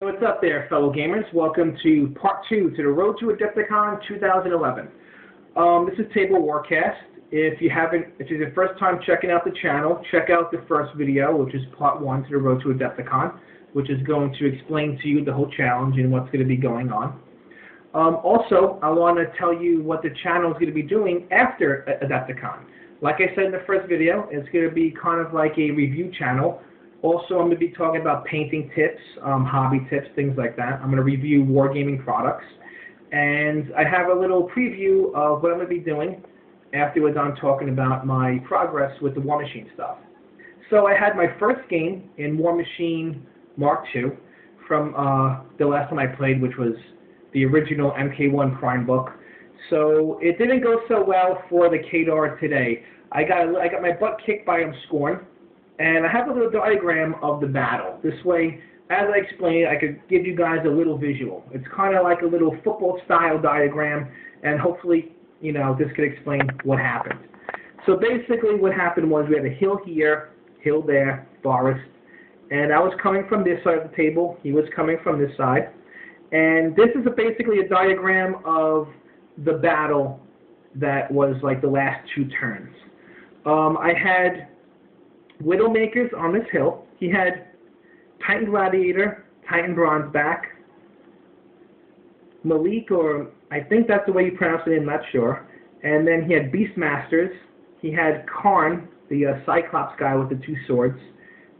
What's up there, fellow gamers? Welcome to part 2 to the Road to Adepticon 2011. This is Table Warcast. If it's your first time checking out the channel, check out the first video, which is part 1 to the Road to Adepticon, which is going to explain to you the whole challenge and what's going to be going on. Also, I want to tell you what the channel is going to be doing after Adepticon. Like I said in the first video, it's going to be kind of like a review channel. Also, I'm going to be talking about painting tips, hobby tips, things like that. I'm going to review wargaming products. And I have a little preview of what I'm going to be doing after we're done talking about my progress with the War Machine stuff. So I had my first game in War Machine Mark II from the last time I played, which was the original MK1 Prime book. So it didn't go so well for the Kadar today. I got my butt kicked by Scorn. And I have a little diagram of the battle. This way, as I explain it, I could give you guys a little visual. It's kind of like a little football-style diagram, and hopefully, this could explain what happened. So basically what happened was we had a hill here, hill there, forest, and I was coming from this side of the table. He was coming from this side. And this is basically a diagram of the battle that was like the last two turns. I had Widowmakers on this hill. He had Titan Gladiator, Titan Bronzeback, Malik, or I think that's the way you pronounce it, I'm not sure. And then he had Beastmasters. He had Karn, the Cyclops guy with the two swords.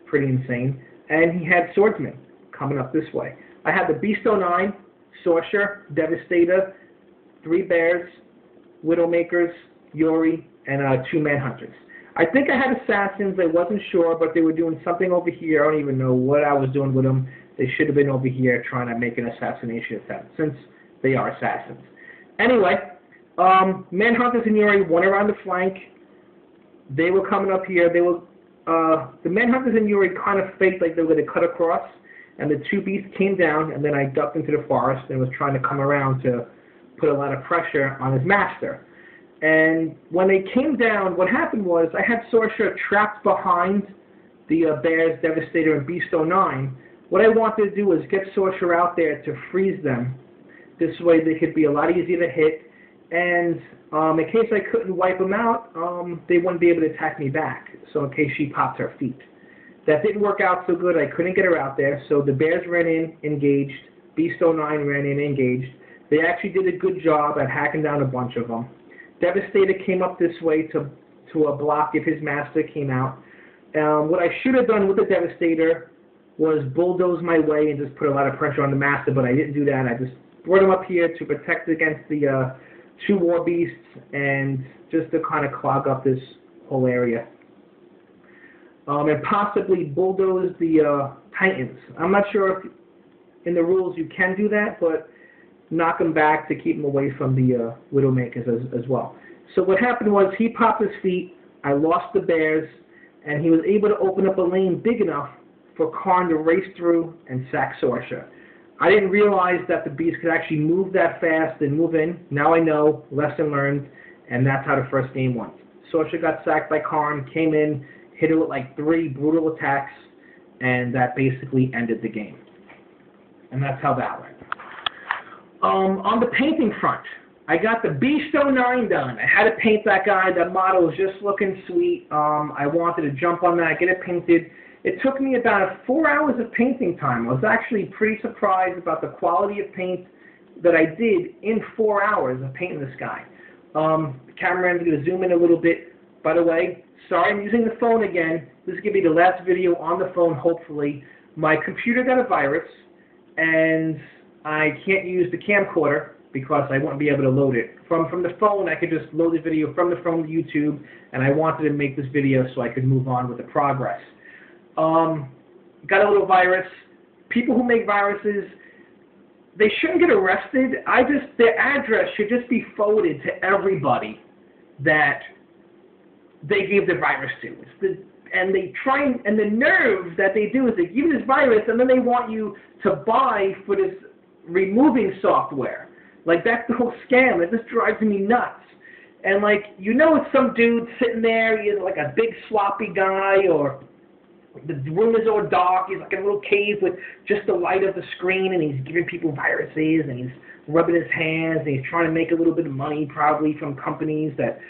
Pretty insane. And he had Swordsman coming up this way. I had the Beast 09, Sorcerer, Devastator, 3 Bears, Widowmakers, Yuri, and 2 Manhunters. I think I had Assassins. I wasn't sure, but they were doing something over here. I don't even know what I was doing with them. They should have been over here trying to make an assassination attempt, since they are assassins. Anyway, Manhunters and Yuri went around the flank. They were coming up here. They were the Manhunters and Yuri kind of faked like they were going to cut across, and the two beasts came down, and then I ducked into the forest and was trying to come around to put a lot of pressure on his master. And when they came down, what happened was I had Sorcerer trapped behind the Bears, Devastator, and Beast 09. What I wanted to do was get Sorcerer out there to freeze them. This way they could be a lot easier to hit. And in case I couldn't wipe them out, they wouldn't be able to attack me back. So in case she popped her feet. That didn't work out so good. I couldn't get her out there. So the Bears ran in, engaged. Beast 09 ran in, engaged. They actually did a good job at hacking down a bunch of them. Devastator came up this way to block if his master came out. What I should have done with the Devastator was bulldoze my way and just put a lot of pressure on the master, but I didn't do that. I just brought him up here to protect against the 2 War Beasts and just to kind of clog up this whole area. And possibly bulldoze the Titans. I'm not sure if in the rules you can do that, but knock him back to keep him away from the Widowmakers as well. So what happened was he popped his feet, I lost the Bears, and he was able to open up a lane big enough for Karn to race through and sack Sorcerer. I didn't realize that the Beast could actually move that fast and move in. Now I know, lesson learned, and that's how the first game went. Sorcerer got sacked by Karn, came in, hit it with like 3 brutal attacks, and that basically ended the game. And that's how that went. On the painting front, I got the Beast 09 done. I had to paint that guy. That model was just looking sweet. I wanted to jump on that, get it painted. It took me about 4 hours of painting time. I was actually pretty surprised about the quality of paint that I did in 4 hours of painting this guy. The cameraman's going to zoom in a little bit. By the way, sorry I'm using the phone again. This is going to be the last video on the phone, hopefully. My computer got a virus, and I can't use the camcorder because I won't be able to load it. From the phone, I could just load the video from the phone to YouTube, and I wanted to make this video so I could move on with the progress. Got a little virus. People who make viruses, they shouldn't get arrested. Their address should just be forwarded to everybody that they gave the virus to. And the nerve that they do is they give you this virus, and then they want you to buy for this removing software. Like, that's the whole scam. It just drives me nuts. And, it's some dude sitting there, he's like a big sloppy guy, or The room is all dark. He's like in a little cave with just the light of the screen, and he's giving people viruses, and he's rubbing his hands, and he's trying to make a little bit of money probably from companies that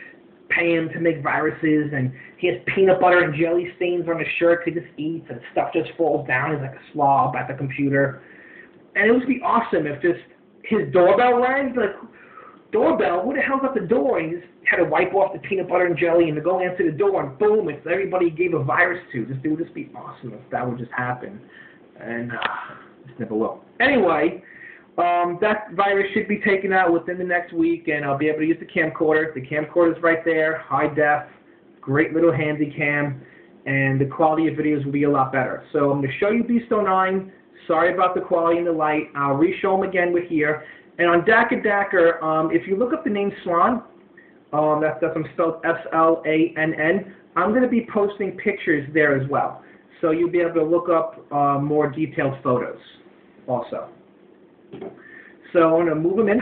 pay him to make viruses, and he has peanut butter and jelly stains on his shirt he just eats, and stuff just falls down. He's like a slob at the computer. And it would be awesome if just his doorbell rang. He'd be like, doorbell, who the hell's at the door? And he just had to wipe off the peanut butter and jelly and to go answer the door, and boom, it's everybody he gave a virus to. It would just be awesome if that would just happen. And just never will. Anyway, that virus should be taken out within the next week, and I'll be able to use the camcorder. The camcorder's right there, high def, great little handy cam, and the quality of videos will be a lot better. So I'm going to show you Beast 09. Sorry about the quality and the light. I'll re-show them again with here. And on Dacker, if you look up the name Slann, that's spelled S-L-A-N-N, I'm going to be posting pictures there as well. So you'll be able to look up more detailed photos also. So I'm going to move them in,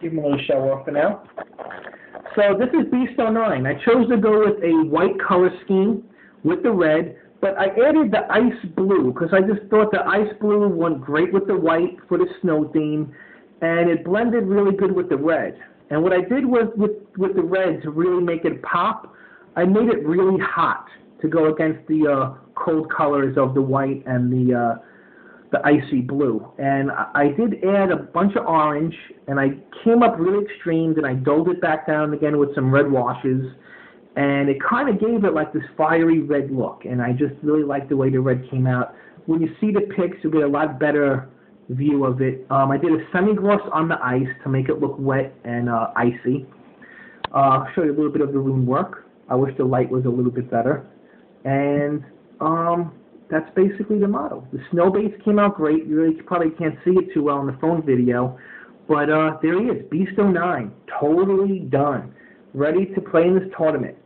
give them a little show off for now. So this is Beast 09. I chose to go with a white color scheme with the red, but I added the ice blue because I just thought the ice blue went great with the white for the snow theme, and it blended really good with the red. And what I did was with the red to really make it pop, I made it really hot to go against the cold colors of the white and the icy blue. And I did add a bunch of orange, and I came up really extreme, then I dulled it back down again with some red washes, and it kind of gave it like this fiery red look, and I just really liked the way the red came out. When you see the pics, you'll get a lot better view of it. I did a semi-gloss on the ice to make it look wet and icy. I'll show you a little bit of the rune work. I wish the light was a little bit better. And that's basically the model. The snow base came out great. You really probably can't see it too well in the phone video, but there he is, Beast 09, totally done, ready to play in this tournament.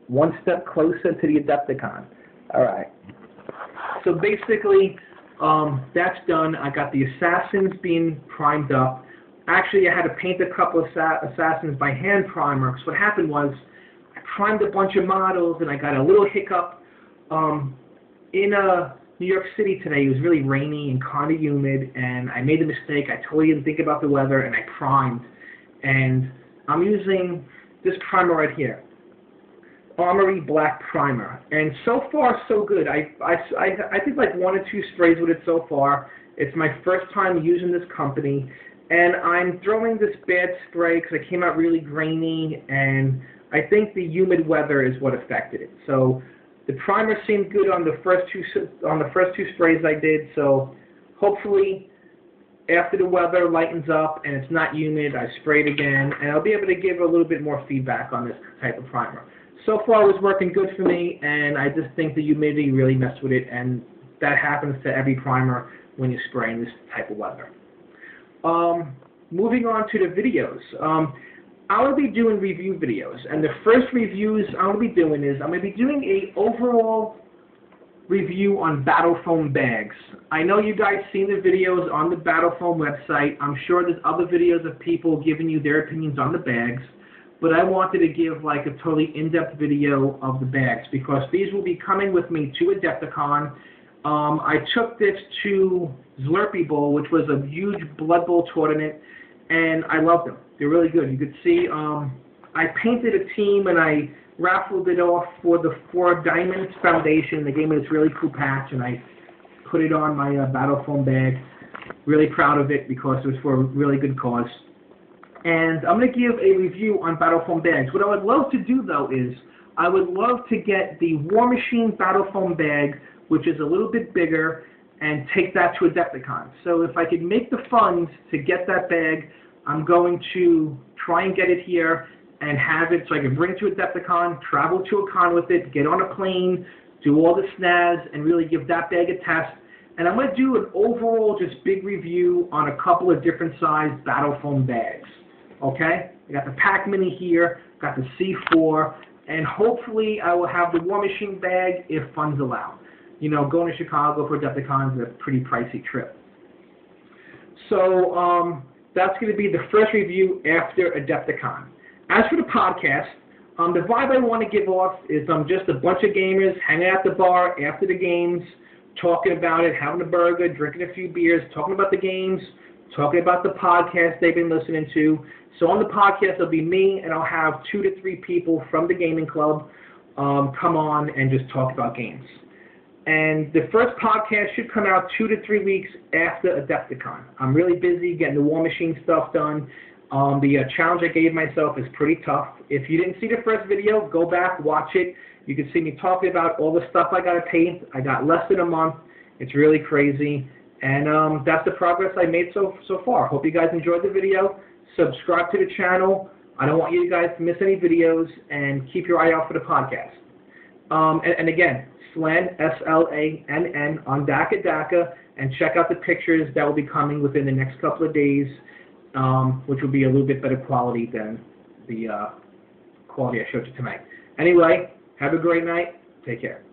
One step closer to the Adepticon. All right. So basically, that's done. I got the assassins being primed up. Actually, I had to paint a couple of assassins by hand primer, because what happened was I primed a bunch of models, and I got a little hiccup. In New York City today, it was really rainy and kind of humid, and I made a mistake. I totally didn't think about the weather, and I primed. And I'm using this primer right here, Armory Black Primer. And so far, so good. I did like 1 or 2 sprays with it so far. It's my first time using this company, and I'm throwing this bad spray because it came out really grainy, and I think the humid weather is what affected it. So the primer seemed good on the first two sprays I did, so hopefully after the weather lightens up and it's not humid, I spray it again, and I'll be able to give a little bit more feedback on this type of primer. So far it was working good for me, and I just think the humidity really messed with it, and that happens to every primer when you spray in this type of weather. Moving on to the videos. I'll be doing review videos, and the first reviews I'll be doing is I'm going to be doing a overall review on battle foam bags. I know you guys seen the videos on the battle foam website. I'm sure there's other videos of people giving you their opinions on the bags, but I wanted to give like a totally in-depth video of the bags because these will be coming with me to Adepticon. I took this to Slurpee Bowl, which was a huge Blood Bowl tournament, and I loved them. They're really good. You could see I painted a team and I raffled it off for the 4 Diamonds Foundation. They gave me this really cool patch and I put it on my battle foam bag. Really proud of it because it was for a really good cause. And I'm going to give a review on battle foam bags. What I would love to do though is I would love to get the War Machine battle foam bag, which is a little bit bigger, and take that to Adepticon. So if I could make the funds to get that bag, I'm going to try and get it here and have it so I can bring it to Adepticon, travel to a con with it, get on a plane, do all the snaz, and really give that bag a test. And I'm going to do an overall just big review on a couple of different sized battle foam bags. Okay? I got the Pac Mini here, got the C4, and hopefully I will have the War Machine bag if funds allow. You know, going to Chicago for Adepticon is a pretty pricey trip. So that's going to be the first review after Adepticon. As for the podcast, The vibe I want to give off is just a bunch of gamers hanging out at the bar after the games, talking about it, having a burger, drinking a few beers, talking about the games, talking about the podcast they've been listening to. So on the podcast, it'll be me, and I'll have 2 to 3 people from the gaming club come on and just talk about games. And the first podcast should come out 2 to 3 weeks after adepticon. I'm really busy getting the War Machine stuff done. The challenge I gave myself is pretty tough. If you didn't see the first video, go back, watch it. You can see me talking about all the stuff I got to paint. I got less than a month. It's really crazy. And that's the progress I made so far. Hope you guys enjoyed the video. Subscribe to the channel. I don't want you guys to miss any videos. And keep your eye out for the podcast. And again, Slann, S-L-A-N-N, on DACA, and check out the pictures that will be coming within the next couple of days, which will be a little bit better quality than the quality I showed you tonight. Anyway, have a great night. Take care.